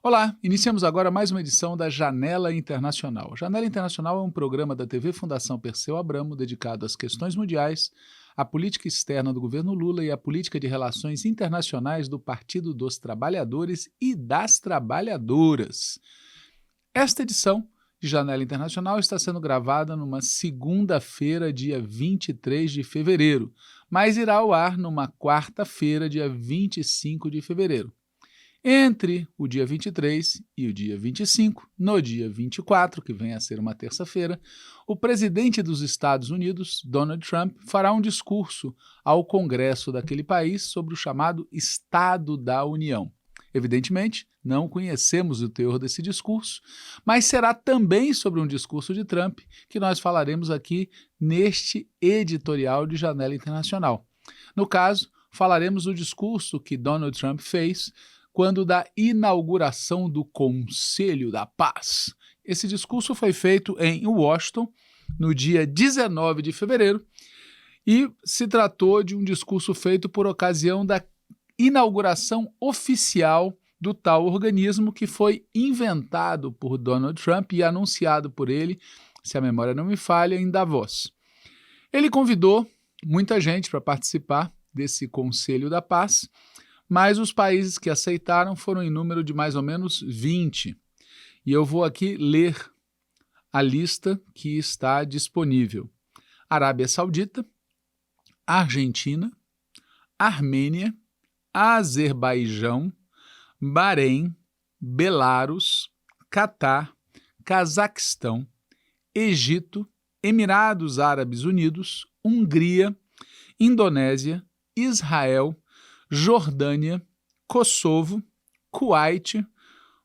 Olá, iniciamos agora mais uma edição da Janela Internacional. Janela Internacional é um programa da TV Fundação Perseu Abramo dedicado às questões mundiais, à política externa do governo Lula e à política de relações internacionais do Partido dos Trabalhadores e das Trabalhadoras. Esta edição de Janela Internacional está sendo gravada numa segunda-feira, dia 23 de fevereiro, mas irá ao ar numa quarta-feira, dia 25 de fevereiro. Entre o dia 23 e o dia 25, no dia 24, que vem a ser uma terça-feira, o presidente dos Estados Unidos, Donald Trump, fará um discurso ao Congresso daquele país sobre o chamado Estado da União. Evidentemente, não conhecemos o teor desse discurso, mas será também sobre um discurso de Trump que nós falaremos aqui neste editorial de Janela Internacional. No caso, falaremos do discurso que Donald Trump fez quando da inauguração do Conselho da Paz. Esse discurso foi feito em Washington, no dia 19 de fevereiro, e se tratou de um discurso feito por ocasião da inauguração oficial do tal organismo que foi inventado por Donald Trump e anunciado por ele, se a memória não me falha, em Davos. Ele convidou muita gente para participar desse Conselho da Paz, mas os países que aceitaram foram em número de mais ou menos 20. E eu vou aqui ler a lista que está disponível. Arábia Saudita, Argentina, Armênia, Azerbaijão, Bahrein, Belarus, Catar, Cazaquistão, Egito, Emirados Árabes Unidos, Hungria, Indonésia, Israel, Jordânia, Kosovo, Kuwait,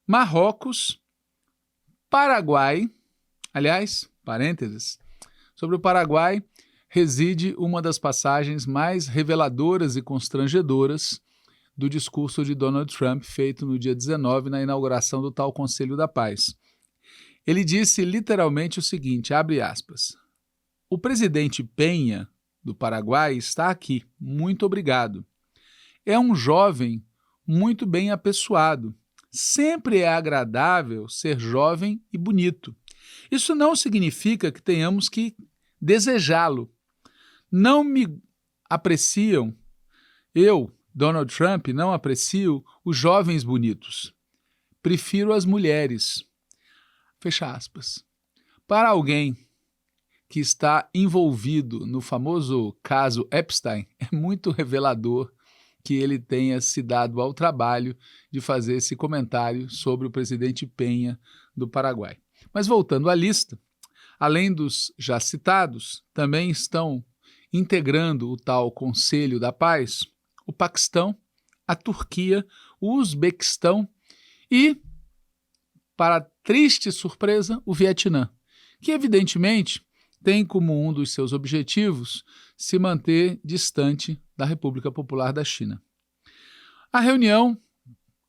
Marrocos, Paraguai. Aliás, parênteses, sobre o Paraguai reside uma das passagens mais reveladoras e constrangedoras do discurso de Donald Trump feito no dia 19 na inauguração do tal Conselho da Paz. Ele disse literalmente o seguinte, abre aspas, o presidente Penha, do Paraguai, está aqui, muito obrigado. É um jovem muito bem apessoado. Sempre é agradável ser jovem e bonito. Isso não significa que tenhamos que desejá-lo. Não me apreciam, eu, Donald Trump, não aprecio os jovens bonitos. Prefiro as mulheres. Fecha aspas. Para alguém que está envolvido no famoso caso Epstein, é muito revelador que ele tenha se dado ao trabalho de fazer esse comentário sobre o presidente Penha do Paraguai. Mas voltando à lista, além dos já citados, também estão integrando o tal Conselho da Paz o Paquistão, a Turquia, o Uzbequistão e, para triste surpresa, o Vietnã, que evidentemente tem como um dos seus objetivos se manter distante da República Popular da China. A reunião,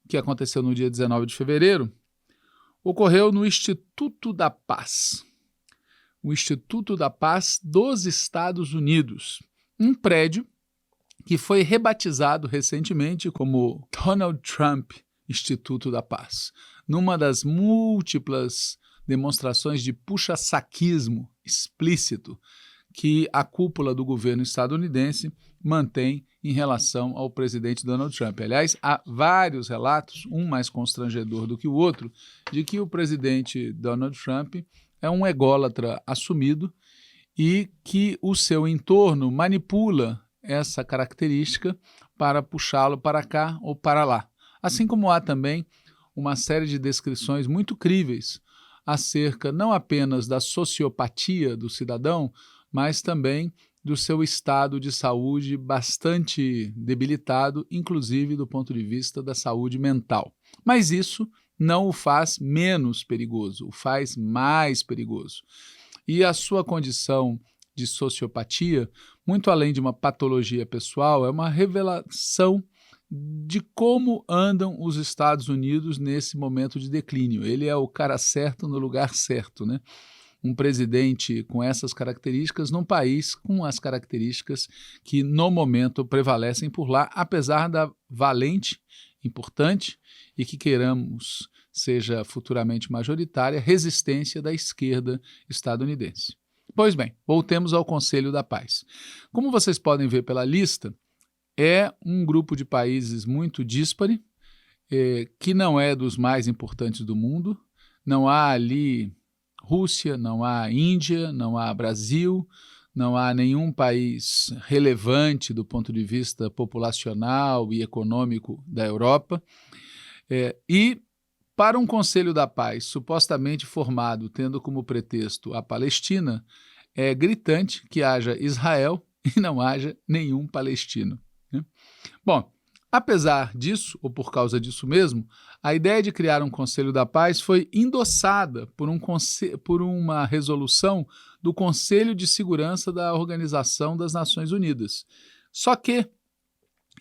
que aconteceu no dia 19 de fevereiro, ocorreu no Instituto da Paz. O Instituto da Paz dos Estados Unidos, um prédio que foi rebatizado recentemente como Donald Trump Instituto da Paz, numa das múltiplas demonstrações de puxa-saquismo explícito que a cúpula do governo estadunidense mantém em relação ao presidente Donald Trump. Aliás, há vários relatos, um mais constrangedor do que o outro, de que o presidente Donald Trump é um ególatra assumido e que o seu entorno manipula essa característica para puxá-lo para cá ou para lá. Assim como há também uma série de descrições muito críveis acerca não apenas da sociopatia do cidadão, mas também do seu estado de saúde bastante debilitado, inclusive do ponto de vista da saúde mental. Mas isso não o faz menos perigoso, o faz mais perigoso. E a sua condição de sociopatia, muito além de uma patologia pessoal, é uma revelação de como andam os Estados Unidos nesse momento de declínio. Ele é o cara certo no lugar certo, né? um presidente com essas características num país com as características que no momento prevalecem por lá, apesar da valente, importante e que queiramos seja futuramente majoritária resistência da esquerda estadunidense. Pois bem, voltemos ao Conselho da Paz. Como vocês podem ver pela lista, é um grupo de países muito díspare, que não é dos mais importantes do mundo. Não há ali Rússia, não há Índia, não há Brasil, não há nenhum país relevante do ponto de vista populacional e econômico da Europa. E para um Conselho da Paz supostamente formado tendo como pretexto a Palestina, é gritante que haja Israel e não haja nenhum palestino, né? Bom, apesar disso, ou por causa disso mesmo, a ideia de criar um Conselho da Paz foi endossada por uma resolução do Conselho de Segurança da Organização das Nações Unidas. Só que,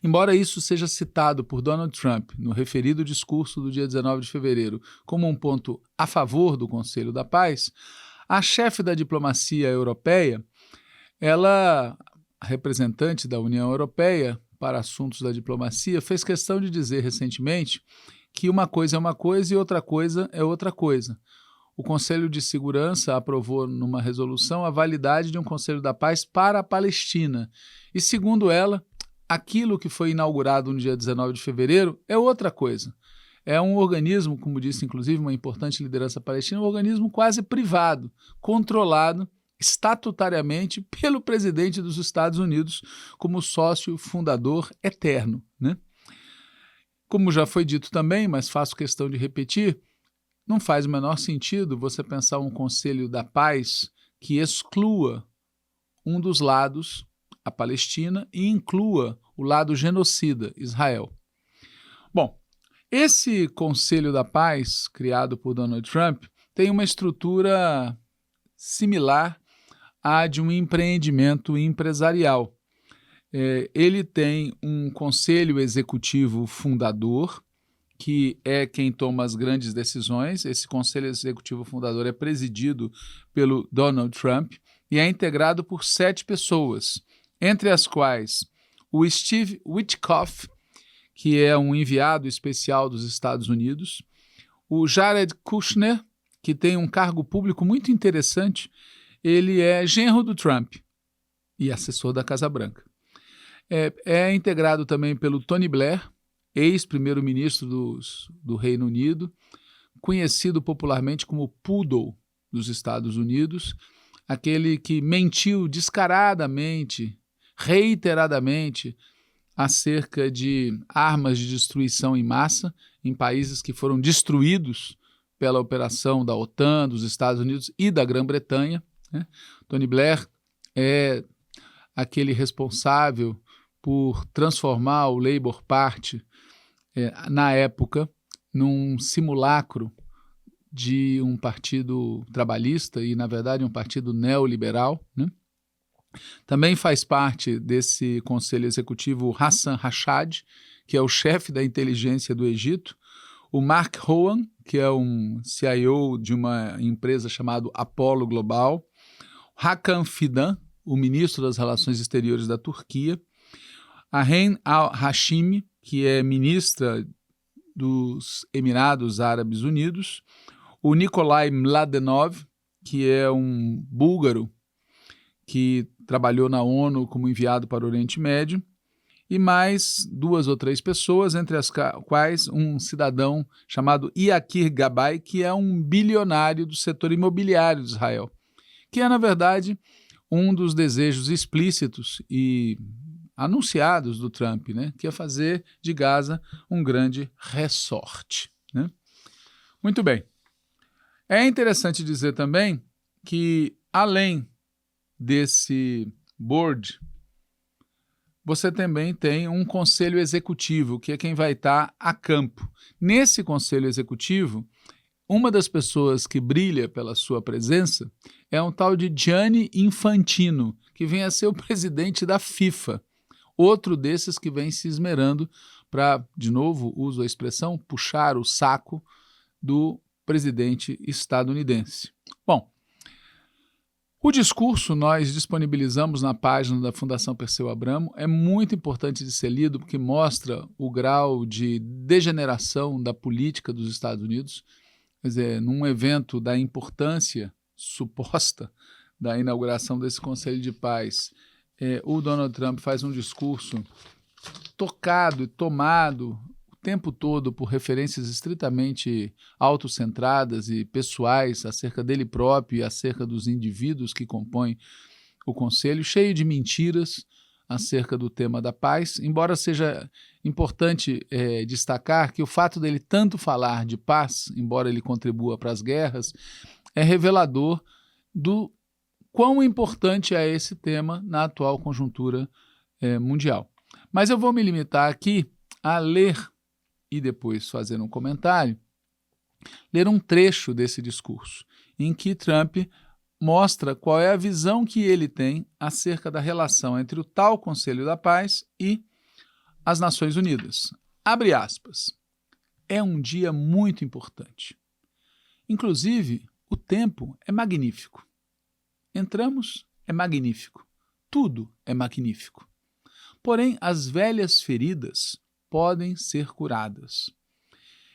embora isso seja citado por Donald Trump no referido discurso do dia 19 de fevereiro como um ponto a favor do Conselho da Paz, a chefe da diplomacia europeia, ela, a representante da União Europeia para assuntos da diplomacia, fez questão de dizer recentemente que uma coisa é uma coisa e outra coisa é outra coisa. O Conselho de Segurança aprovou numa resolução a validade de um Conselho da Paz para a Palestina. E, segundo ela, aquilo que foi inaugurado no dia 19 de fevereiro é outra coisa. É um organismo, como disse inclusive uma importante liderança palestina, um organismo quase privado, controlado estatutariamente pelo presidente dos Estados Unidos como sócio fundador eterno, né? Como já foi dito também, mas faço questão de repetir, não faz o menor sentido você pensar um Conselho da Paz que exclua um dos lados, a Palestina, e inclua o lado genocida, Israel. Bom, esse Conselho da Paz, criado por Donald Trump, tem uma estrutura similar à de um empreendimento empresarial. Ele tem um conselho executivo fundador, que é quem toma as grandes decisões. Esse conselho executivo fundador é presidido pelo Donald Trump e é integrado por 7 pessoas, entre as quais o Steve Witkoff, que é um enviado especial dos Estados Unidos, o Jared Kushner, que tem um cargo público muito interessante, ele é genro do Trump e assessor da Casa Branca. É integrado também pelo Tony Blair, ex-primeiro-ministro do Reino Unido, conhecido popularmente como Poodle dos Estados Unidos, aquele que mentiu descaradamente, reiteradamente, acerca de armas de destruição em massa em países que foram destruídos pela operação da OTAN, dos Estados Unidos e da Grã-Bretanha, né? Tony Blair é aquele responsável por transformar o Labour Party, na época, num simulacro de um partido trabalhista e, na verdade, um partido neoliberal, né? Também faz parte desse conselho executivo Hassan Rashad, que é o chefe da inteligência do Egito, o Mark Hohan, que é um CIO de uma empresa chamada Apollo Global, Hakan Fidan, o ministro das Relações Exteriores da Turquia, a Reine al-Hashimi, que é ministra dos Emirados Árabes Unidos, o Nikolai Mladenov, que é um búlgaro que trabalhou na ONU como enviado para o Oriente Médio, e mais 2 ou 3 pessoas, entre as quais um cidadão chamado Yakir Gabay, que é um bilionário do setor imobiliário de Israel, que é, na verdade, um dos desejos explícitos e anunciados do Trump, né, que é fazer de Gaza um grande resort, né? Muito bem. É interessante dizer também que, além desse board, você também tem um conselho executivo, que é quem vai estar a campo. Nesse conselho executivo, uma das pessoas que brilha pela sua presença é um tal de Gianni Infantino, que vem a ser o presidente da FIFA. Outro desses que vem se esmerando para, de novo, uso a expressão, puxar o saco do presidente estadunidense. Bom, O discurso nós disponibilizamos na página da Fundação Perseu Abramo. É muito importante de ser lido porque mostra o grau de degeneração da política dos Estados Unidos. Quer dizer, num evento da importância suposta da inauguração desse Conselho de Paz, o Donald Trump faz um discurso tocado e tomado o tempo todo por referências estritamente autocentradas e pessoais acerca dele próprio e acerca dos indivíduos que compõem o Conselho, cheio de mentiras acerca do tema da paz, embora seja importante destacar que o fato dele tanto falar de paz, embora ele contribua para as guerras, é revelador do quão importante é esse tema na atual conjuntura mundial. Mas eu vou me limitar aqui a ler e depois fazer um comentário, ler um trecho desse discurso, em que Trump mostra qual é a visão que ele tem acerca da relação entre o tal Conselho da Paz e as Nações Unidas. Abre aspas. É um dia muito importante. Inclusive, o tempo é magnífico. Entramos, é magnífico. Tudo é magnífico. Porém, as velhas feridas podem ser curadas.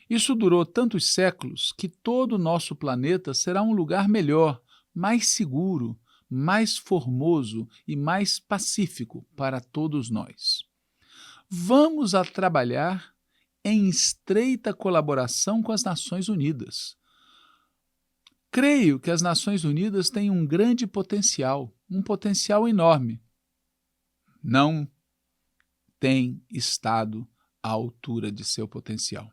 Isso durou tantos séculos que todo o nosso planeta será um lugar melhor, mais seguro, mais formoso e mais pacífico para todos nós. Vamos a trabalhar em estreita colaboração com as Nações Unidas. Creio que as Nações Unidas têm um grande potencial, um potencial enorme. Não tem estado à altura de seu potencial.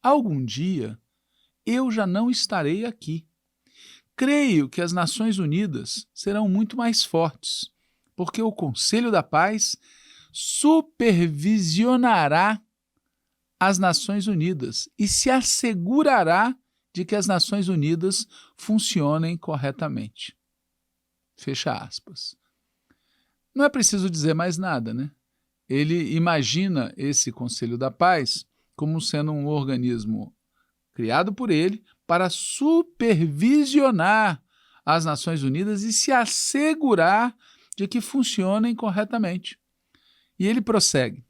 Algum dia, eu já não estarei aqui. Creio que as Nações Unidas serão muito mais fortes, porque o Conselho da Paz supervisionará as Nações Unidas e se assegurará de que as Nações Unidas funcionem corretamente. Fecha aspas. Não é preciso dizer mais nada, né? Ele imagina esse Conselho da Paz como sendo um organismo criado por ele para supervisionar as Nações Unidas e se assegurar de que funcionem corretamente. E ele prossegue.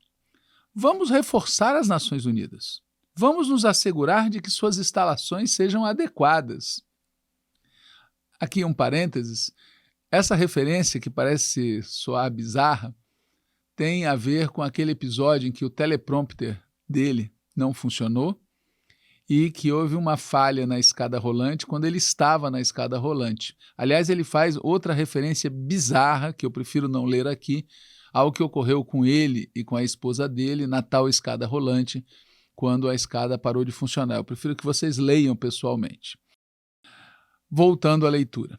Vamos reforçar as Nações Unidas. Vamos nos assegurar de que suas instalações sejam adequadas. Aqui um parênteses. Essa referência, que parece soar bizarra, tem a ver com aquele episódio em que o teleprompter dele não funcionou e que houve uma falha na escada rolante quando ele estava na escada rolante. Aliás, ele faz outra referência bizarra, que eu prefiro não ler aqui, ao que ocorreu com ele e com a esposa dele na tal escada rolante, quando a escada parou de funcionar. Eu prefiro que vocês leiam pessoalmente. Voltando à leitura.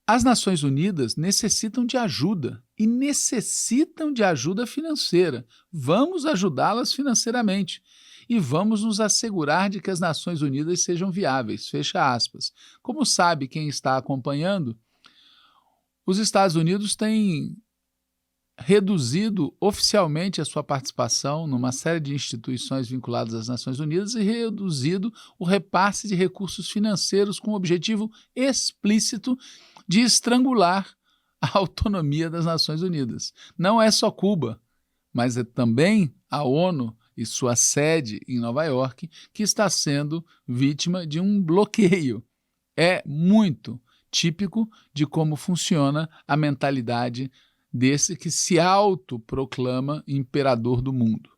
As Nações Unidas necessitam de ajuda e necessitam de ajuda financeira. Vamos ajudá-las financeiramente e vamos nos assegurar de que as Nações Unidas sejam viáveis. Fecha aspas. Como sabe quem está acompanhando, os Estados Unidos têm reduzido oficialmente a sua participação numa série de instituições vinculadas às Nações Unidas e reduzido o repasse de recursos financeiros com o objetivo explícito de estrangular a autonomia das Nações Unidas. Não é só Cuba, mas é também a ONU e sua sede em Nova York que está sendo vítima de um bloqueio. É muito típico de como funciona a mentalidade desse que se autoproclama imperador do mundo.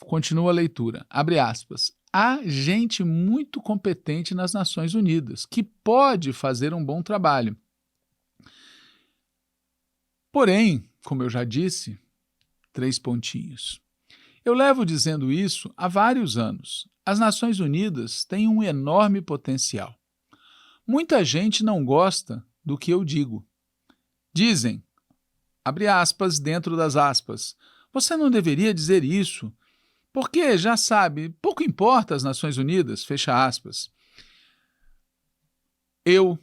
Continua a leitura. Abre aspas. Há gente muito competente nas Nações Unidas que pode fazer um bom trabalho. Porém, como eu já disse, 3 pontinhos. Eu levo dizendo isso há vários anos. As Nações Unidas têm um enorme potencial. Muita gente não gosta do que eu digo. Dizem, abre aspas dentro das aspas, você não deveria dizer isso, porque, já sabe, pouco importa as Nações Unidas, fecha aspas. Eu,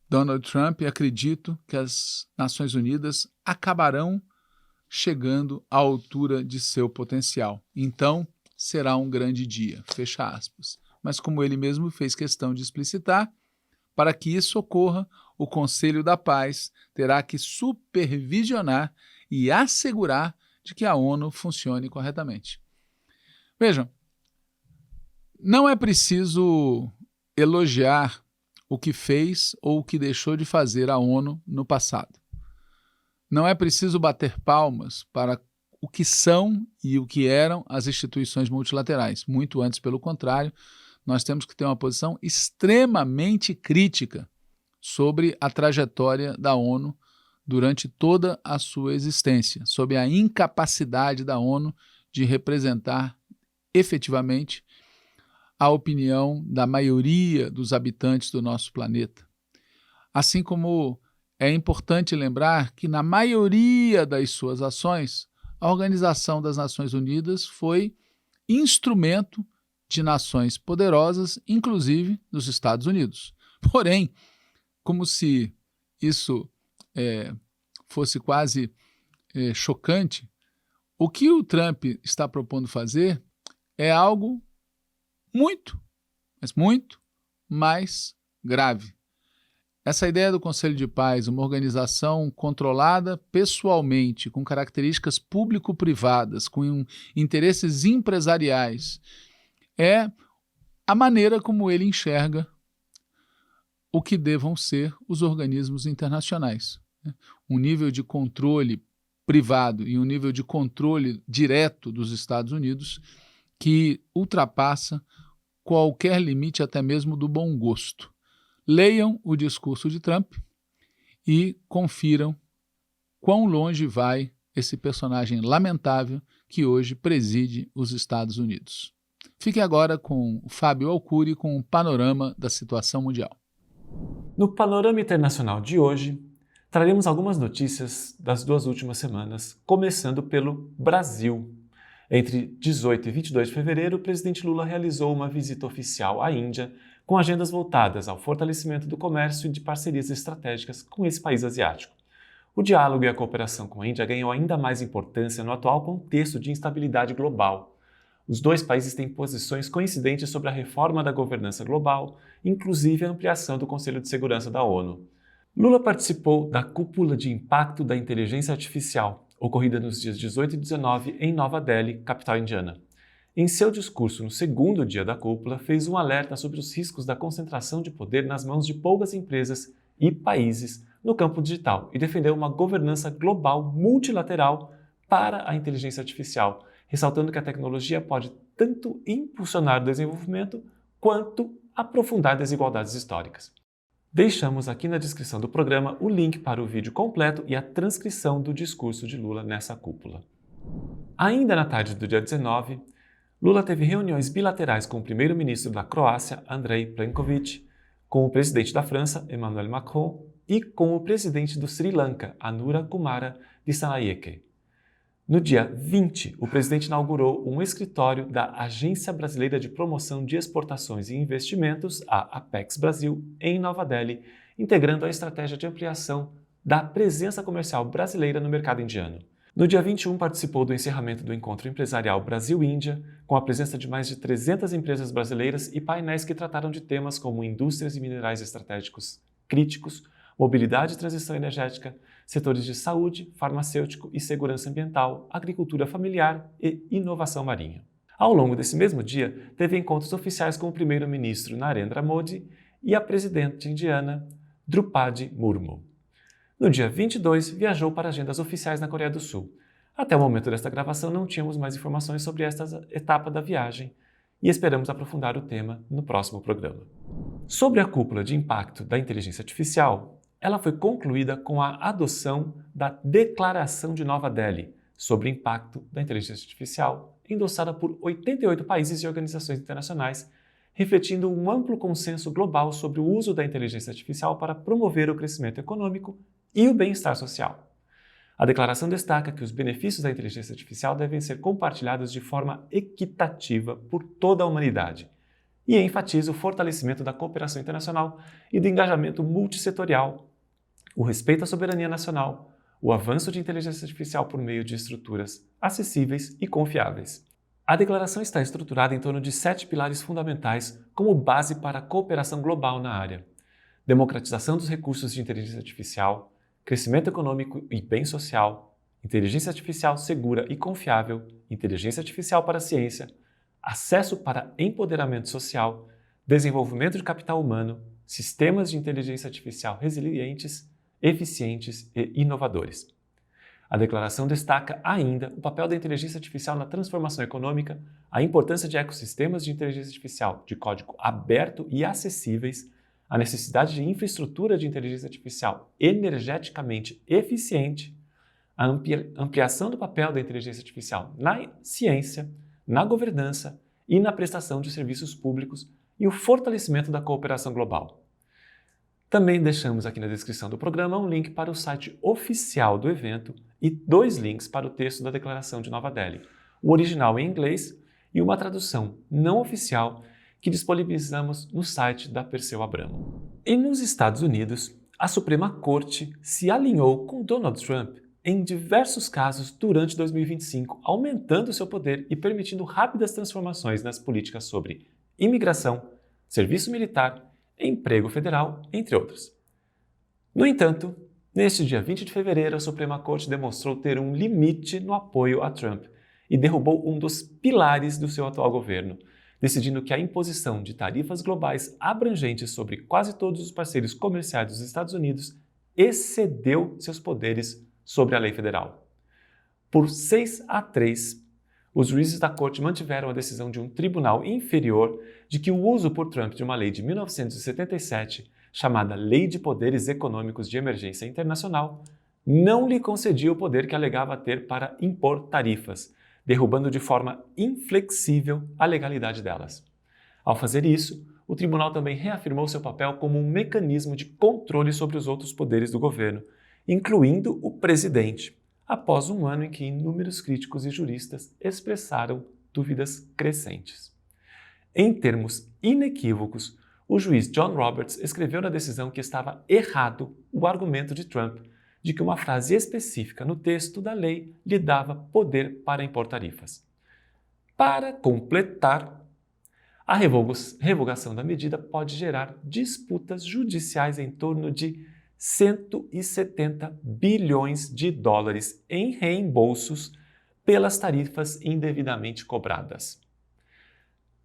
Donald Trump, acredito que as Nações Unidas acabarão chegando à altura de seu potencial. Então, será um grande dia, fecha aspas. Mas como ele mesmo fez questão de explicitar, Para que isso ocorra, o Conselho da Paz terá que supervisionar e assegurar de que a ONU funcione corretamente. Vejam, não é preciso elogiar o que fez ou o que deixou de fazer a ONU no passado. Não é preciso bater palmas para o que são e o que eram as instituições multilaterais. Muito antes, pelo contrário, nós temos que ter uma posição extremamente crítica sobre a trajetória da ONU durante toda a sua existência, sobre a incapacidade da ONU de representar efetivamente a opinião da maioria dos habitantes do nosso planeta. Assim como é importante lembrar que, na maioria das suas ações, a Organização das Nações Unidas foi instrumento de nações poderosas, inclusive dos Estados Unidos. Porém, como se isso fosse quase chocante, o que o Trump está propondo fazer é algo muito, mas muito mais grave. Essa ideia do Conselho de Paz, uma organização controlada pessoalmente, com características público-privadas, com interesses empresariais, é a maneira como ele enxerga o que devam ser os organismos internacionais. Um nível de controle privado e um nível de controle direto dos Estados Unidos que ultrapassa qualquer limite, até mesmo do bom gosto. Leiam o discurso de Trump e confiram quão longe vai esse personagem lamentável que hoje preside os Estados Unidos. Fiquem agora com o Fábio Alcuri com um panorama da situação mundial. No panorama internacional de hoje, traremos algumas notícias das 2 últimas semanas, começando pelo Brasil. Entre 18 e 22 de fevereiro, o presidente Lula realizou uma visita oficial à Índia, com agendas voltadas ao fortalecimento do comércio e de parcerias estratégicas com esse país asiático. O diálogo e a cooperação com a Índia ganham ainda mais importância no atual contexto de instabilidade global. Os dois países têm posições coincidentes sobre a reforma da governança global, inclusive a ampliação do Conselho de Segurança da ONU. Lula participou da Cúpula de Impacto da Inteligência Artificial, ocorrida nos dias 18 e 19 em Nova Delhi, capital indiana. Em seu discurso no segundo dia da cúpula, fez um alerta sobre os riscos da concentração de poder nas mãos de poucas empresas e países no campo digital e defendeu uma governança global multilateral para a inteligência artificial, ressaltando que a tecnologia pode tanto impulsionar o desenvolvimento quanto aprofundar desigualdades históricas. Deixamos aqui na descrição do programa o link para o vídeo completo e a transcrição do discurso de Lula nessa cúpula. Ainda na tarde do dia 19, Lula teve reuniões bilaterais com o primeiro-ministro da Croácia, Andrej Plenković, com o presidente da França, Emmanuel Macron, e com o presidente do Sri Lanka, Anura Kumara Dissanayake. No dia 20, o presidente inaugurou um escritório da Agência Brasileira de Promoção de Exportações e Investimentos, a Apex Brasil, em Nova Delhi, integrando a estratégia de ampliação da presença comercial brasileira no mercado indiano. No dia 21, participou do encerramento do Encontro Empresarial Brasil-Índia, com a presença de mais de 300 empresas brasileiras e painéis que trataram de temas como indústrias e minerais estratégicos críticos, mobilidade e transição energética, setores de saúde, farmacêutico e segurança ambiental, agricultura familiar e inovação marinha. Ao longo desse mesmo dia, teve encontros oficiais com o primeiro-ministro Narendra Modi e a presidente indiana Draupadi Murmu. No dia 22, viajou para agendas oficiais na Coreia do Sul. Até o momento desta gravação, não tínhamos mais informações sobre esta etapa da viagem e esperamos aprofundar o tema no próximo programa. Sobre a cúpula de impacto da inteligência artificial, ela foi concluída com a adoção da Declaração de Nova Delhi sobre o impacto da inteligência artificial, endossada por 88 países e organizações internacionais, refletindo um amplo consenso global sobre o uso da inteligência artificial para promover o crescimento econômico e o bem-estar social. A declaração destaca que os benefícios da inteligência artificial devem ser compartilhados de forma equitativa por toda a humanidade e enfatiza o fortalecimento da cooperação internacional e do engajamento multissetorial, o respeito à soberania nacional, o avanço de inteligência artificial por meio de estruturas acessíveis e confiáveis. A declaração está estruturada em torno de 7 pilares fundamentais como base para a cooperação global na área. democratização dos recursos de inteligência artificial, crescimento econômico e bem social, inteligência artificial segura e confiável, inteligência artificial para a ciência, acesso para empoderamento social, desenvolvimento de capital humano, sistemas de inteligência artificial resilientes, eficientes e inovadores. A declaração destaca ainda o papel da inteligência artificial na transformação econômica, a importância de ecossistemas de inteligência artificial de código aberto e acessíveis, a necessidade de infraestrutura de inteligência artificial energeticamente eficiente, a ampliação do papel da inteligência artificial na ciência, na governança e na prestação de serviços públicos e o fortalecimento da cooperação global. Também deixamos aqui na descrição do programa um link para o site oficial do evento e 2 links para o texto da Declaração de Nova Delhi, o original em inglês e uma tradução não oficial que disponibilizamos no site da Perseu Abramo. E nos Estados Unidos, a Suprema Corte se alinhou com Donald Trump em diversos casos durante 2025, aumentando seu poder e permitindo rápidas transformações nas políticas sobre imigração, serviço militar, emprego federal, entre outros. No entanto, neste dia 20 de fevereiro, a Suprema Corte demonstrou ter um limite no apoio a Trump e derrubou um dos pilares do seu atual governo, decidindo que a imposição de tarifas globais abrangentes sobre quase todos os parceiros comerciais dos Estados Unidos excedeu seus poderes sobre a lei federal. Por 6-3, os juízes da Corte mantiveram a decisão de um tribunal inferior de que o uso por Trump de uma lei de 1977, chamada Lei de Poderes Econômicos de Emergência Internacional, não lhe concedia o poder que alegava ter para impor tarifas, derrubando de forma inflexível a legalidade delas. Ao fazer isso, o tribunal também reafirmou seu papel como um mecanismo de controle sobre os outros poderes do governo, incluindo o presidente, após um ano em que inúmeros críticos e juristas expressaram dúvidas crescentes. Em termos inequívocos, o juiz John Roberts escreveu na decisão que estava errado o argumento de Trump de que uma frase específica no texto da lei lhe dava poder para impor tarifas. Para completar, a revogação da medida pode gerar disputas judiciais em torno de 170 bilhões de dólares em reembolsos pelas tarifas indevidamente cobradas.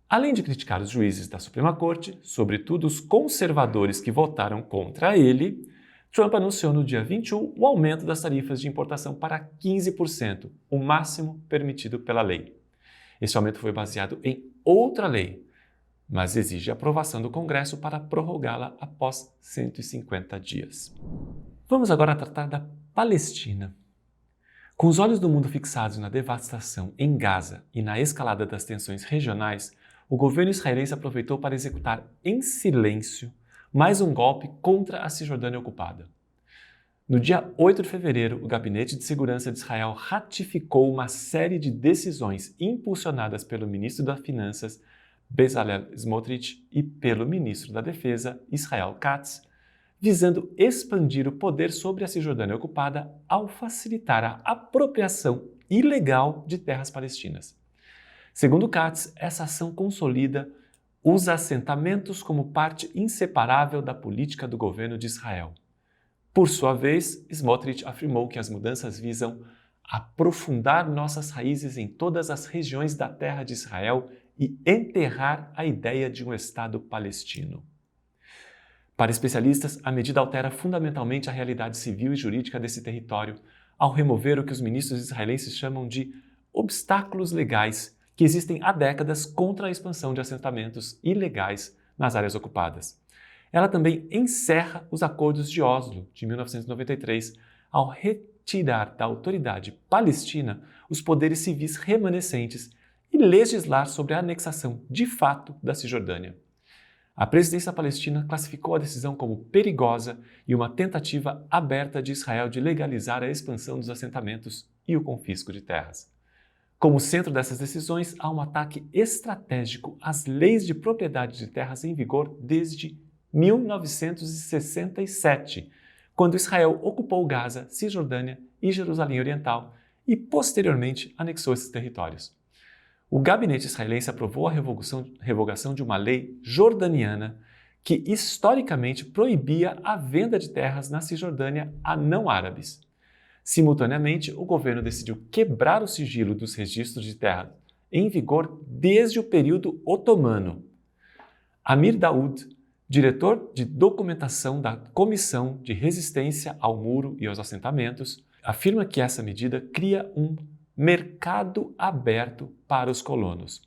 Além de criticar os juízes da Suprema Corte, sobretudo os conservadores que votaram contra ele, Trump anunciou no dia 21 o aumento das tarifas de importação para 15%, o máximo permitido pela lei. Esse aumento foi baseado em outra lei, mas exige a aprovação do Congresso para prorrogá-la após 150 dias. Vamos agora tratar da Palestina. Com os olhos do mundo fixados na devastação em Gaza e na escalada das tensões regionais, o governo israelense aproveitou para executar em silêncio mais um golpe contra a Cisjordânia ocupada. No dia 8 de fevereiro, o Gabinete de Segurança de Israel ratificou uma série de decisões impulsionadas pelo ministro das Finanças, Bezalel Smotrich, e pelo ministro da Defesa, Israel Katz, visando expandir o poder sobre a Cisjordânia ocupada ao facilitar a apropriação ilegal de terras palestinas. Segundo Katz, essa ação consolida os assentamentos como parte inseparável da política do governo de Israel. Por sua vez, Smotrich afirmou que as mudanças visam aprofundar nossas raízes em todas as regiões da terra de Israel e enterrar a ideia de um Estado palestino. Para especialistas, a medida altera fundamentalmente a realidade civil e jurídica desse território ao remover o que os ministros israelenses chamam de obstáculos legais que existem há décadas contra a expansão de assentamentos ilegais nas áreas ocupadas. Ela também encerra os acordos de Oslo, de 1993, ao retirar da autoridade palestina os poderes civis remanescentes e legislar sobre a anexação de fato da Cisjordânia. A presidência palestina classificou a decisão como perigosa e uma tentativa aberta de Israel de legalizar a expansão dos assentamentos e o confisco de terras. Como centro dessas decisões, há um ataque estratégico às leis de propriedade de terras em vigor desde 1967, quando Israel ocupou Gaza, Cisjordânia e Jerusalém Oriental e, posteriormente, anexou esses territórios. O gabinete israelense aprovou a revogação de uma lei jordaniana que historicamente proibia a venda de terras na Cisjordânia a não-árabes. Simultaneamente, o governo decidiu quebrar o sigilo dos registros de terra em vigor desde o período otomano. Amir Daoud, diretor de documentação da Comissão de Resistência ao Muro e aos Assentamentos, afirma que essa medida cria um mercado aberto para os colonos.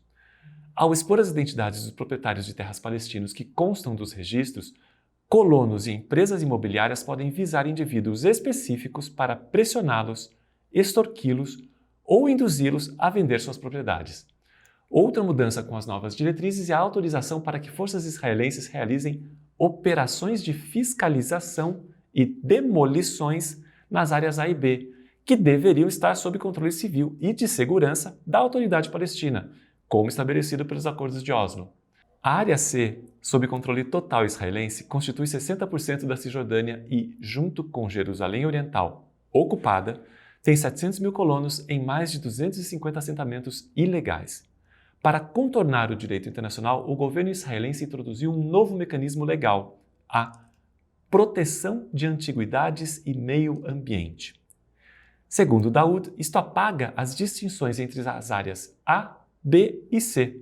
Ao expor as identidades dos proprietários de terras palestinos que constam dos registros, colonos e empresas imobiliárias podem visar indivíduos específicos para pressioná-los, extorquí-los ou induzi-los a vender suas propriedades. Outra mudança com as novas diretrizes é a autorização para que forças israelenses realizem operações de fiscalização e demolições nas áreas A e B, que deveriam estar sob controle civil e de segurança da autoridade palestina, como estabelecido pelos acordos de Oslo. A área C, sob controle total israelense, constitui 60% da Cisjordânia e, junto com Jerusalém Oriental, ocupada, tem 700 mil colonos em mais de 250 assentamentos ilegais. Para contornar o direito internacional, o governo israelense introduziu um novo mecanismo legal, a proteção de antiguidades e meio ambiente. Segundo Daoud, isto apaga as distinções entre as áreas A, B e C.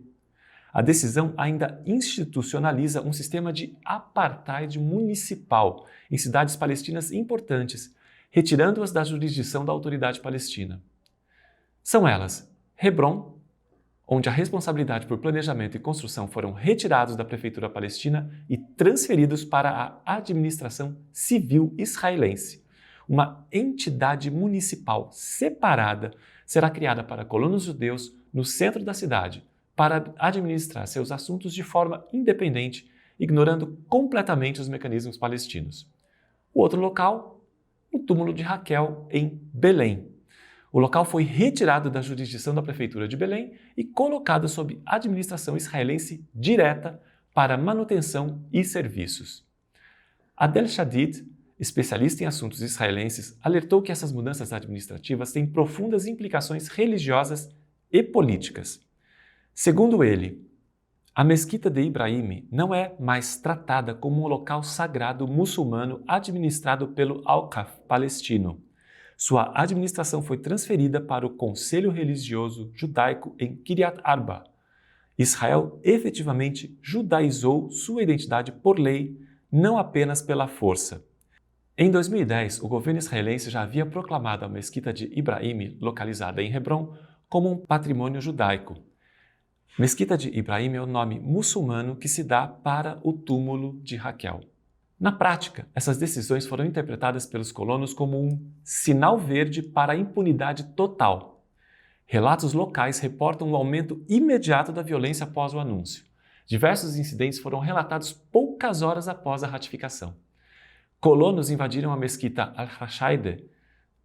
A decisão ainda institucionaliza um sistema de apartheid municipal em cidades palestinas importantes, retirando-as da jurisdição da autoridade palestina. São elas Hebron, onde a responsabilidade por planejamento e construção foram retirados da prefeitura palestina e transferidos para a administração civil israelense. Uma entidade municipal separada será criada para colonos judeus no centro da cidade, para administrar seus assuntos de forma independente, ignorando completamente os mecanismos palestinos. O outro local, o túmulo de Raquel, em Belém. O local foi retirado da jurisdição da prefeitura de Belém e colocado sob administração israelense direta para manutenção e serviços. Adel Shadid, especialista em assuntos israelenses, alertou que essas mudanças administrativas têm profundas implicações religiosas e políticas. Segundo ele, a Mesquita de Ibrahim não é mais tratada como um local sagrado muçulmano administrado pelo Al-Qaf palestino. Sua administração foi transferida para o Conselho Religioso Judaico em Kiryat Arba. Israel efetivamente judaizou sua identidade por lei, não apenas pela força. Em 2010, o governo israelense já havia proclamado a Mesquita de Ibrahim, localizada em Hebron, como um patrimônio judaico. Mesquita de Ibrahim é o nome muçulmano que se dá para o túmulo de Raquel. Na prática, essas decisões foram interpretadas pelos colonos como um sinal verde para a impunidade total. Relatos locais reportam um aumento imediato da violência após o anúncio. Diversos incidentes foram relatados poucas horas após a ratificação. Colonos invadiram a mesquita Al-Rashaide,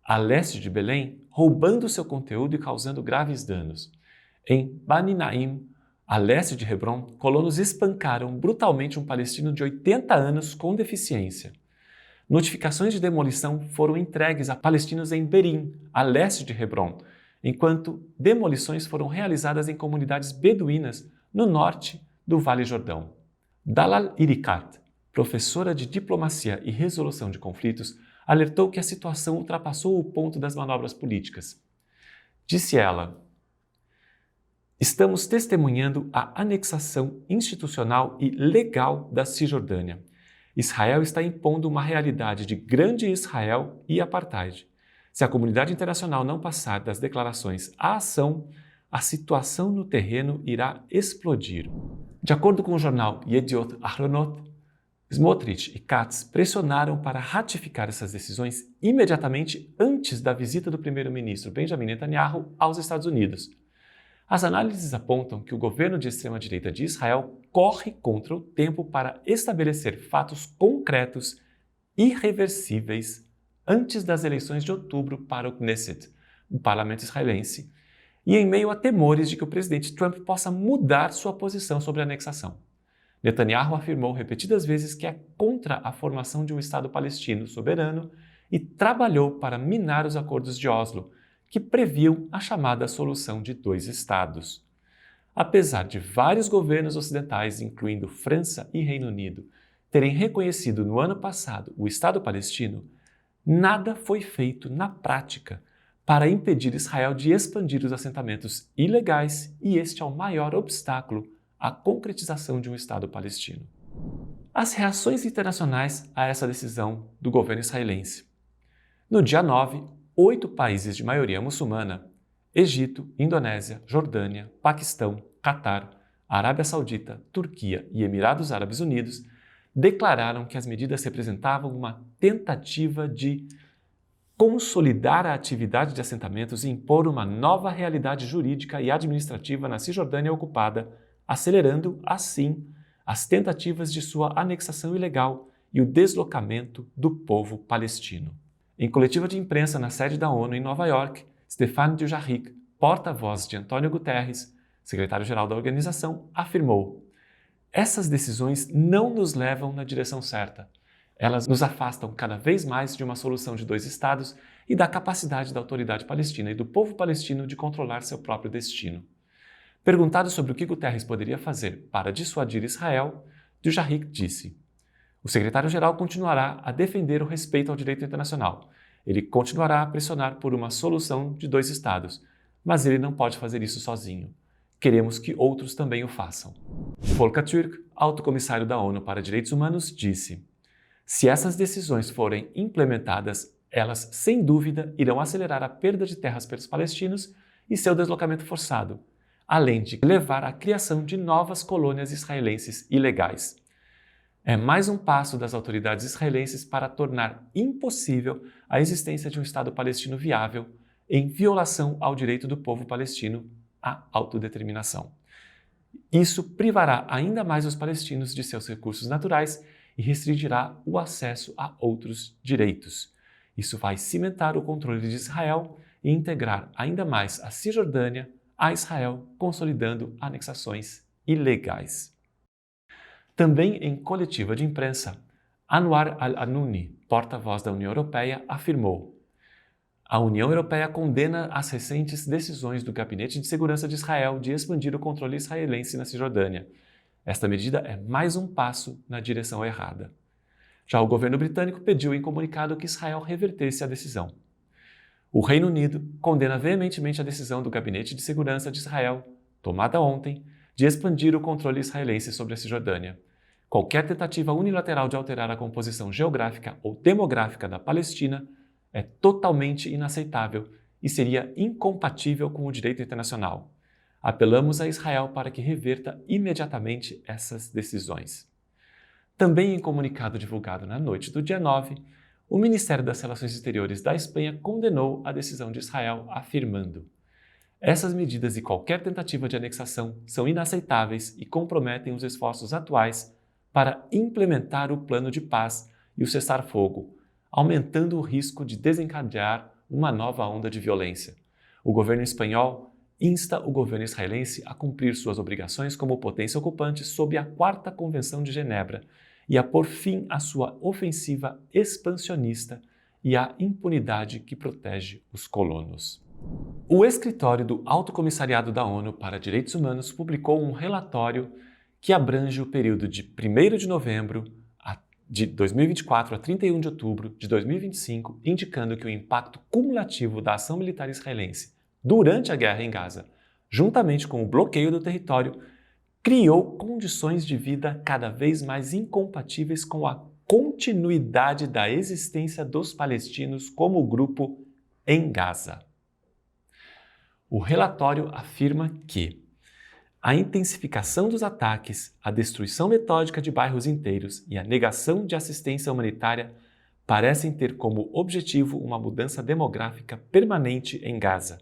a leste de Belém, roubando seu conteúdo e causando graves danos. Em Bani Naim, a leste de Hebron, colonos espancaram brutalmente um palestino de 80 anos com deficiência. Notificações de demolição foram entregues a palestinos em Berim, a leste de Hebron, enquanto demolições foram realizadas em comunidades beduínas no norte do Vale Jordão. Dalal Irikat, professora de diplomacia e resolução de conflitos, alertou que a situação ultrapassou o ponto das manobras políticas. Disse ela: "Estamos testemunhando a anexação institucional e legal da Cisjordânia. Israel está impondo uma realidade de grande Israel e apartheid. Se a comunidade internacional não passar das declarações à ação, a situação no terreno irá explodir." De acordo com o jornal Yediot Ahronot, Smotrich e Katz pressionaram para ratificar essas decisões imediatamente antes da visita do primeiro-ministro Benjamin Netanyahu aos Estados Unidos. As análises apontam que o governo de extrema-direita de Israel corre contra o tempo para estabelecer fatos concretos irreversíveis antes das eleições de outubro para o Knesset, o parlamento israelense, e em meio a temores de que o presidente Trump possa mudar sua posição sobre a anexação. Netanyahu afirmou repetidas vezes que é contra a formação de um Estado palestino soberano e trabalhou para minar os acordos de Oslo, que previam a chamada solução de dois estados. Apesar de vários governos ocidentais, incluindo França e Reino Unido, terem reconhecido no ano passado o Estado palestino, nada foi feito na prática para impedir Israel de expandir os assentamentos ilegais, e este é o maior obstáculo à concretização de um Estado palestino. As reações internacionais a essa decisão do governo israelense. No dia 9, 8 países de maioria muçulmana, Egito, Indonésia, Jordânia, Paquistão, Catar, Arábia Saudita, Turquia e Emirados Árabes Unidos, declararam que as medidas representavam uma tentativa de consolidar a atividade de assentamentos e impor uma nova realidade jurídica e administrativa na Cisjordânia ocupada, acelerando, assim, as tentativas de sua anexação ilegal e o deslocamento do povo palestino. Em coletiva de imprensa na sede da ONU em Nova York, Stéphane Dujarric, porta-voz de Antônio Guterres, secretário-geral da organização, afirmou: essas decisões não nos levam na direção certa. Elas nos afastam cada vez mais de uma solução de 2 estados e da capacidade da autoridade palestina e do povo palestino de controlar seu próprio destino. Perguntado sobre o que Guterres poderia fazer para dissuadir Israel, Dujarric disse: o secretário-geral continuará a defender o respeito ao direito internacional. Ele continuará a pressionar por uma solução de 2 estados, mas ele não pode fazer isso sozinho. Queremos que outros também o façam. Volker Türk, alto comissário da ONU para Direitos Humanos, disse: se essas decisões forem implementadas, elas, sem dúvida, irão acelerar a perda de terras pelos palestinos e seu deslocamento forçado, além de levar à criação de novas colônias israelenses ilegais. É mais um passo das autoridades israelenses para tornar impossível a existência de um Estado palestino viável, em violação ao direito do povo palestino à autodeterminação. Isso privará ainda mais os palestinos de seus recursos naturais e restringirá o acesso a outros direitos. Isso vai cimentar o controle de Israel e integrar ainda mais a Cisjordânia a Israel, consolidando anexações ilegais. Também em coletiva de imprensa, Anwar al-Anouni, porta-voz da União Europeia, afirmou: a União Europeia condena as recentes decisões do Gabinete de Segurança de Israel de expandir o controle israelense na Cisjordânia. Esta medida é mais um passo na direção errada. Já o governo britânico pediu em comunicado que Israel revertesse a decisão. O Reino Unido condena veementemente a decisão do Gabinete de Segurança de Israel, tomada ontem, de expandir o controle israelense sobre a Cisjordânia. Qualquer tentativa unilateral de alterar a composição geográfica ou demográfica da Palestina é totalmente inaceitável e seria incompatível com o direito internacional. Apelamos a Israel para que reverta imediatamente essas decisões. Também em comunicado divulgado na noite do dia 9, o Ministério das Relações Exteriores da Espanha condenou a decisão de Israel, afirmando: essas medidas e qualquer tentativa de anexação são inaceitáveis e comprometem os esforços atuais para implementar o plano de paz e o cessar-fogo, aumentando o risco de desencadear uma nova onda de violência. O governo espanhol insta o governo israelense a cumprir suas obrigações como potência ocupante sob a 4ª Convenção de Genebra e a pôr fim à sua ofensiva expansionista e à impunidade que protege os colonos. O escritório do Alto Comissariado da ONU para Direitos Humanos publicou um relatório que abrange o período de 1º de novembro de 2024 a 31 de outubro de 2025, indicando que o impacto cumulativo da ação militar israelense durante a guerra em Gaza, juntamente com o bloqueio do território, criou condições de vida cada vez mais incompatíveis com a continuidade da existência dos palestinos como grupo em Gaza. O relatório afirma que a intensificação dos ataques, a destruição metódica de bairros inteiros e a negação de assistência humanitária parecem ter como objetivo uma mudança demográfica permanente em Gaza.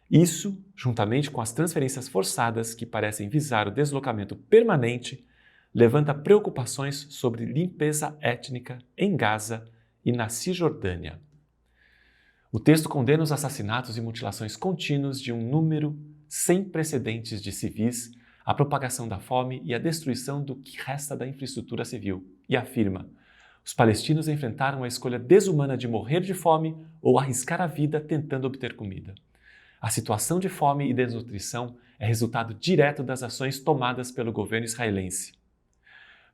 Isso, juntamente com as transferências forçadas que parecem visar o deslocamento permanente, levanta preocupações sobre limpeza étnica em Gaza e na Cisjordânia. O texto condena os assassinatos e mutilações contínuos de um número sem precedentes de civis, a propagação da fome e a destruição do que resta da infraestrutura civil, e afirma: os palestinos enfrentaram a escolha desumana de morrer de fome ou arriscar a vida tentando obter comida. A situação de fome e desnutrição é resultado direto das ações tomadas pelo governo israelense.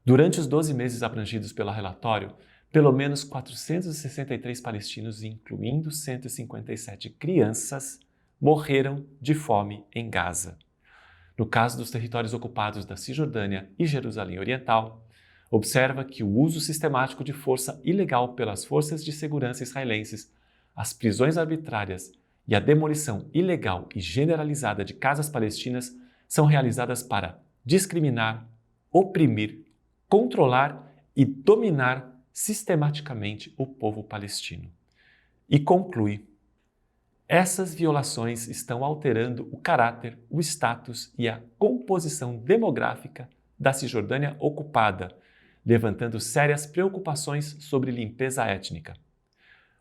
Durante os 12 meses abrangidos pelo relatório, pelo menos 463 palestinos, incluindo 157 crianças, morreram de fome em Gaza. No caso dos territórios ocupados da Cisjordânia e Jerusalém Oriental, observa que o uso sistemático de força ilegal pelas forças de segurança israelenses, as prisões arbitrárias e a demolição ilegal e generalizada de casas palestinas são realizadas para discriminar, oprimir, controlar e dominar sistematicamente o povo palestino. E conclui: essas violações estão alterando o caráter, o status e a composição demográfica da Cisjordânia ocupada, levantando sérias preocupações sobre limpeza étnica.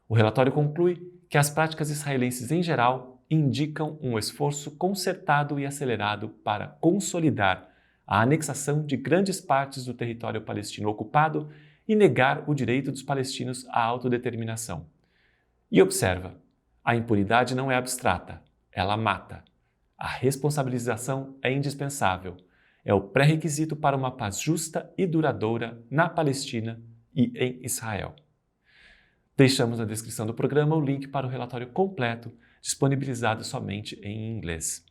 O relatório conclui que as práticas israelenses em geral indicam um esforço concertado e acelerado para consolidar a anexação de grandes partes do território palestino ocupado e negar o direito dos palestinos à autodeterminação. E observa: a impunidade não é abstrata, ela mata. A responsabilização é indispensável. É o pré-requisito para uma paz justa e duradoura na Palestina e em Israel. Deixamos na descrição do programa o link para o relatório completo, disponibilizado somente em inglês.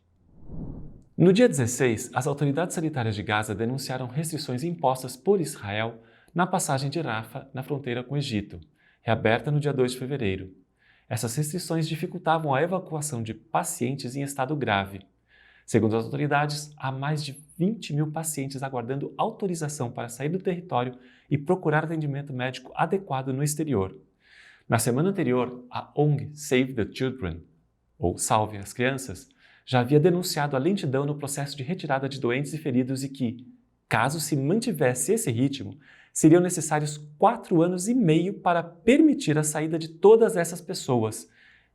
No dia 16, as autoridades sanitárias de Gaza denunciaram restrições impostas por Israel na passagem de Rafah, na fronteira com o Egito, reaberta no dia 2 de fevereiro. Essas restrições dificultavam a evacuação de pacientes em estado grave. Segundo as autoridades, há mais de 20 mil pacientes aguardando autorização para sair do território e procurar atendimento médico adequado no exterior. Na semana anterior, a ONG Save the Children, ou Salve as Crianças, já havia denunciado a lentidão no processo de retirada de doentes e feridos e que, caso se mantivesse esse ritmo, seriam necessários 4 anos e meio para permitir a saída de todas essas pessoas,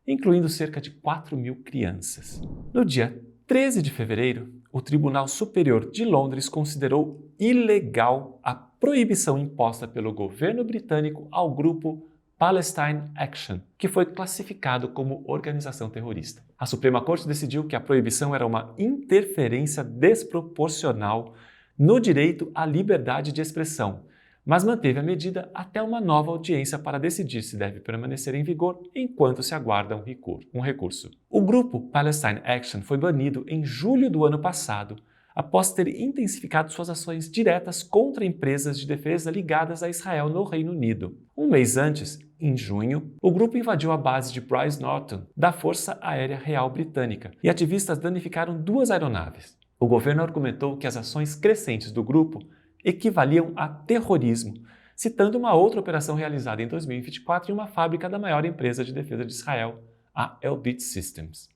incluindo cerca de 4 mil crianças. No dia 13 de fevereiro, o Tribunal Superior de Londres considerou ilegal a proibição imposta pelo governo britânico ao grupo Palestine Action, que foi classificado como organização terrorista. A Suprema Corte decidiu que a proibição era uma interferência desproporcional no direito à liberdade de expressão, mas manteve a medida até uma nova audiência para decidir se deve permanecer em vigor enquanto se aguarda um recurso. O grupo Palestine Action foi banido em julho do ano passado, após ter intensificado suas ações diretas contra empresas de defesa ligadas a Israel no Reino Unido. Um mês antes, em junho, o grupo invadiu a base de Brize Norton, da Força Aérea Real Britânica, e ativistas danificaram 2 aeronaves. O governo argumentou que as ações crescentes do grupo equivaliam a terrorismo, citando uma outra operação realizada em 2024 em uma fábrica da maior empresa de defesa de Israel, a Elbit Systems.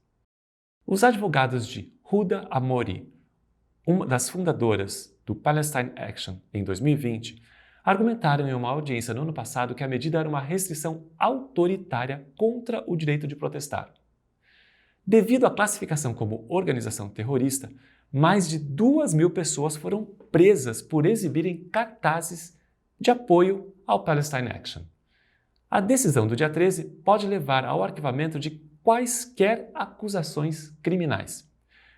Os advogados de Huda Amori, uma das fundadoras do Palestine Action em 2020, argumentaram em uma audiência no ano passado que a medida era uma restrição autoritária contra o direito de protestar. Devido à classificação como organização terrorista, mais de 2.000 pessoas foram presas por exibirem cartazes de apoio ao Palestine Action. A decisão do dia 13 pode levar ao arquivamento de quaisquer acusações criminais.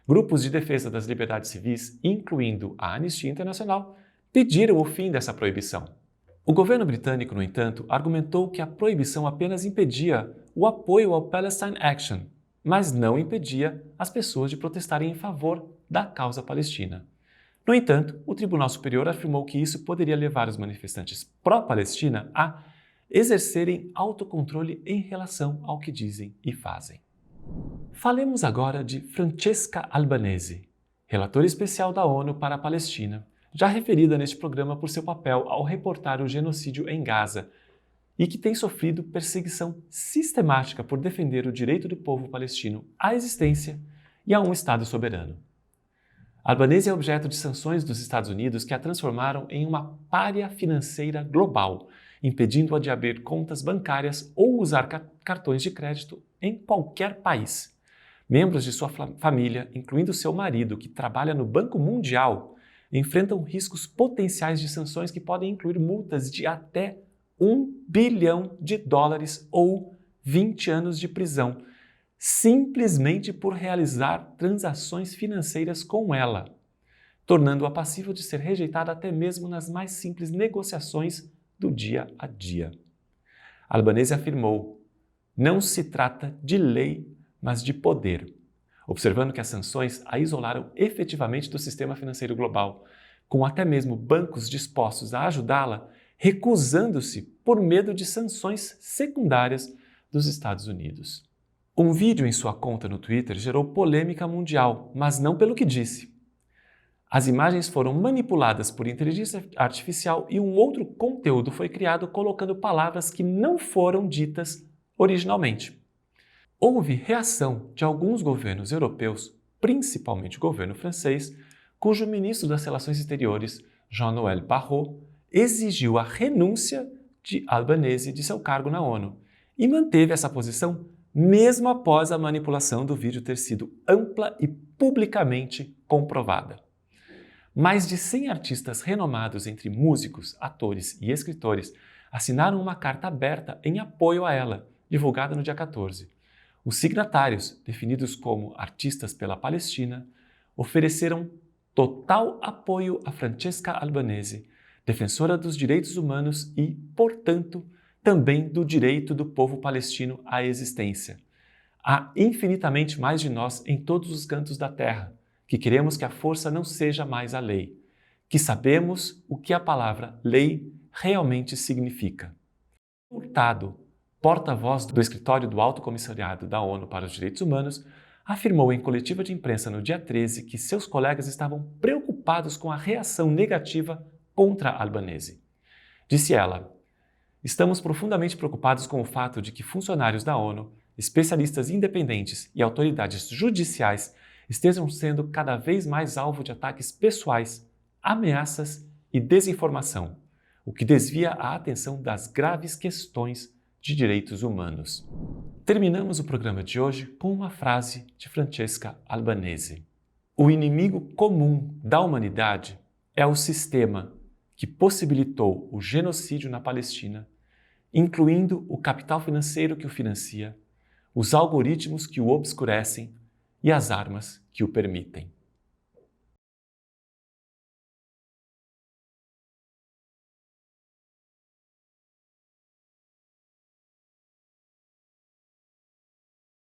Grupos de defesa das liberdades civis, incluindo a Anistia Internacional, pediram o fim dessa proibição. O governo britânico, no entanto, argumentou que a proibição apenas impedia o apoio ao Palestine Action, mas não impedia as pessoas de protestarem em favor da causa palestina. No entanto, o Tribunal Superior afirmou que isso poderia levar os manifestantes pró-Palestina a exercerem autocontrole em relação ao que dizem e fazem. Falemos agora de Francesca Albanese, relatora especial da ONU para a Palestina, já referida neste programa por seu papel ao reportar o genocídio em Gaza e que tem sofrido perseguição sistemática por defender o direito do povo palestino à existência e a um Estado soberano. Albanese é objeto de sanções dos Estados Unidos que a transformaram em uma pária financeira global, impedindo-a de abrir contas bancárias ou usar cartões de crédito em qualquer país. Membros de sua família, incluindo seu marido, que trabalha no Banco Mundial, enfrentam riscos potenciais de sanções que podem incluir multas de até $1 bilhão ou 20 anos de prisão, simplesmente por realizar transações financeiras com ela. tornando-a passível de ser rejeitada até mesmo nas mais simples negociações do dia a dia. Albanese afirmou: não se trata de lei, mas de poder, observando que as sanções a isolaram efetivamente do sistema financeiro global, com até mesmo bancos dispostos a ajudá-la, recusando-se por medo de sanções secundárias dos Estados Unidos. Um vídeo em sua conta no Twitter gerou polêmica mundial, mas não pelo que disse. As imagens foram manipuladas por inteligência artificial e um outro conteúdo foi criado colocando palavras que não foram ditas originalmente. Houve reação de alguns governos europeus, principalmente o governo francês, cujo ministro das Relações Exteriores, Jean-Noël Barrot, exigiu a renúncia de Albanese de seu cargo na ONU e manteve essa posição mesmo após a manipulação do vídeo ter sido ampla e publicamente comprovada. Mais de 100 artistas renomados entre músicos, atores e escritores assinaram uma carta aberta em apoio a ela, divulgada no dia 14. Os signatários, definidos como artistas pela Palestina, ofereceram total apoio a Francesca Albanese, defensora dos direitos humanos e, portanto, também do direito do povo palestino à existência. Há infinitamente mais de nós em todos os cantos da terra, que queremos que a força não seja mais a lei, que sabemos o que a palavra lei realmente significa. Hurtado, porta-voz do escritório do Alto Comissariado da ONU para os Direitos Humanos, afirmou em coletiva de imprensa no dia 13 que seus colegas estavam preocupados com a reação negativa contra Albanese. Disse ela: estamos profundamente preocupados com o fato de que funcionários da ONU, especialistas independentes e autoridades judiciais estejam sendo cada vez mais alvo de ataques pessoais, ameaças e desinformação, o que desvia a atenção das graves questões de direitos humanos. Terminamos o programa de hoje com uma frase de Francesca Albanese: o inimigo comum da humanidade é o sistema que possibilitou o genocídio na Palestina, incluindo o capital financeiro que o financia, os algoritmos que o obscurecem e as armas que o permitem.